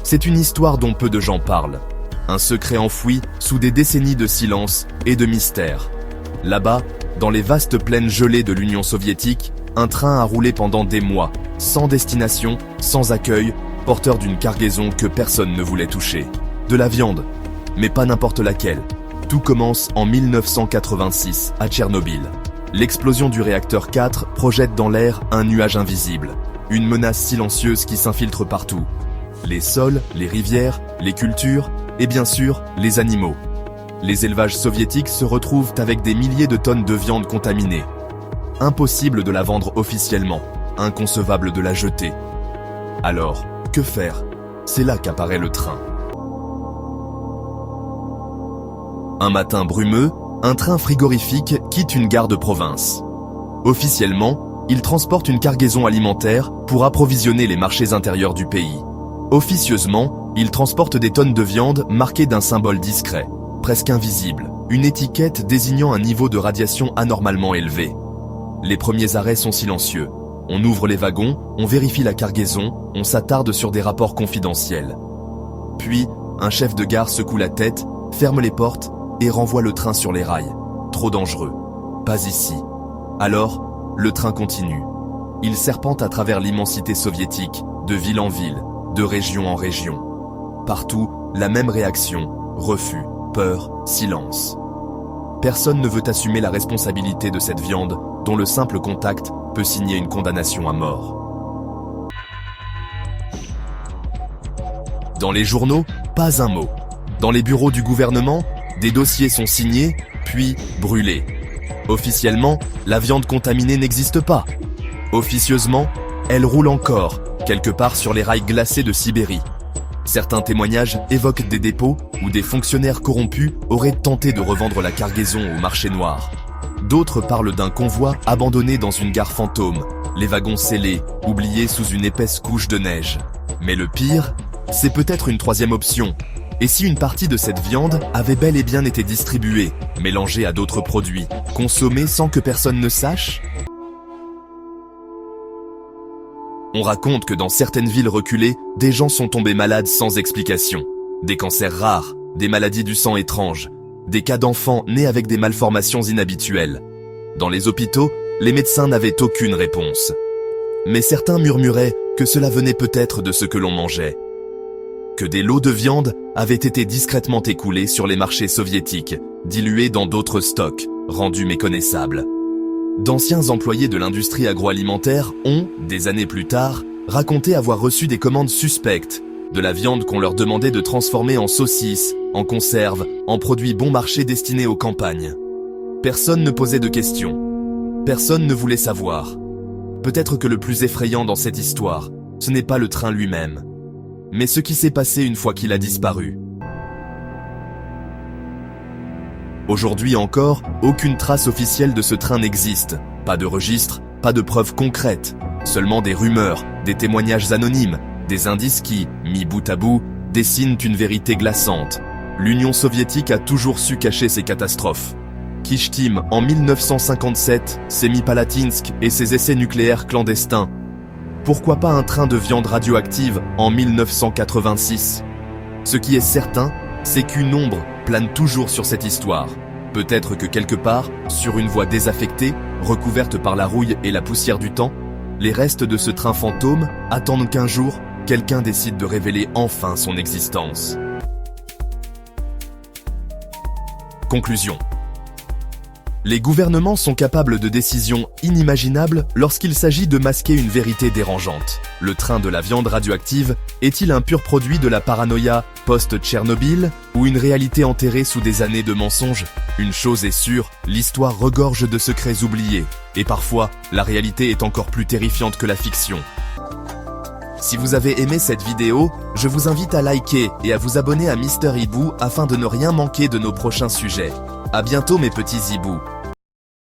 c'est une histoire dont peu de gens parlent. Un secret enfoui sous des décennies de silence et de mystère. Là-bas, dans les vastes plaines gelées de l'Union soviétique, un train a roulé pendant des mois, sans destination, sans accueil, porteur d'une cargaison que personne ne voulait toucher. De la viande, mais pas n'importe laquelle. Tout commence en 1986, à Tchernobyl. L'explosion du réacteur 4 projette dans l'air un nuage invisible, une menace silencieuse qui s'infiltre partout. Les sols, les rivières, les cultures, et bien sûr, les animaux. Les élevages soviétiques se retrouvent avec des milliers de tonnes de viande contaminée. Impossible de la vendre officiellement, inconcevable de la jeter. Alors, que faire? C'est là qu'apparaît le train. Un matin brumeux, un train frigorifique quitte une gare de province. Officiellement, il transporte une cargaison alimentaire pour approvisionner les marchés intérieurs du pays. Officieusement, il transporte des tonnes de viande marquées d'un symbole discret, presque invisible, une étiquette désignant un niveau de radiation anormalement élevé. Les premiers arrêts sont silencieux. On ouvre les wagons, on vérifie la cargaison, on s'attarde sur des rapports confidentiels. Puis, un chef de gare secoue la tête, ferme les portes et renvoie le train sur les rails. Trop dangereux. Pas ici. Alors, le train continue. Il serpente à travers l'immensité soviétique, de ville en ville, de région en région. Partout, la même réaction, refus, peur, silence. Personne ne veut assumer la responsabilité de cette viande dont le simple contact peut signer une condamnation à mort. Dans les journaux, pas un mot. Dans les bureaux du gouvernement, des dossiers sont signés, puis brûlés. Officiellement, la viande contaminée n'existe pas. Officieusement, elle roule encore, quelque part sur les rails glacés de Sibérie. Certains témoignages évoquent des dépôts où des fonctionnaires corrompus auraient tenté de revendre la cargaison au marché noir. D'autres parlent d'un convoi abandonné dans une gare fantôme, les wagons scellés, oubliés sous une épaisse couche de neige. Mais le pire, c'est peut-être une troisième option. Et si une partie de cette viande avait bel et bien été distribuée, mélangée à d'autres produits, consommée sans que personne ne sache? On raconte que dans certaines villes reculées, des gens sont tombés malades sans explication. Des cancers rares, des maladies du sang étranges, des cas d'enfants nés avec des malformations inhabituelles. Dans les hôpitaux, les médecins n'avaient aucune réponse. Mais certains murmuraient que cela venait peut-être de ce que l'on mangeait. Que des lots de viande avaient été discrètement écoulés sur les marchés soviétiques, dilués dans d'autres stocks, rendus méconnaissables. D'anciens employés de l'industrie agroalimentaire ont, des années plus tard, raconté avoir reçu des commandes suspectes, de la viande qu'on leur demandait de transformer en saucisses, en conserves, en produits bon marché destinés aux campagnes. Personne ne posait de questions. Personne ne voulait savoir. Peut-être que le plus effrayant dans cette histoire, ce n'est pas le train lui-même, mais ce qui s'est passé une fois qu'il a disparu. Aujourd'hui encore, aucune trace officielle de ce train n'existe. Pas de registre, pas de preuves concrètes. Seulement des rumeurs, des témoignages anonymes, des indices qui, mis bout à bout, dessinent une vérité glaçante. L'Union soviétique a toujours su cacher ses catastrophes. Kishtim en 1957, Semipalatinsk et ses essais nucléaires clandestins. Pourquoi pas un train de viande radioactive en 1986? Ce qui est certain, c'est qu'une ombre plane toujours sur cette histoire. Peut-être que quelque part, sur une voie désaffectée, recouverte par la rouille et la poussière du temps, les restes de ce train fantôme attendent qu'un jour, quelqu'un décide de révéler enfin son existence. Conclusion. Les gouvernements sont capables de décisions inimaginables lorsqu'il s'agit de masquer une vérité dérangeante. Le train de la viande radioactive est-il un pur produit de la paranoïa post-Tchernobyl ou une réalité enterrée sous des années de mensonges? Une chose est sûre, l'histoire regorge de secrets oubliés. Et parfois, la réalité est encore plus terrifiante que la fiction. Si vous avez aimé cette vidéo, je vous invite à liker et à vous abonner à Mister Hibou afin de ne rien manquer de nos prochains sujets. À bientôt mes petits hiboux.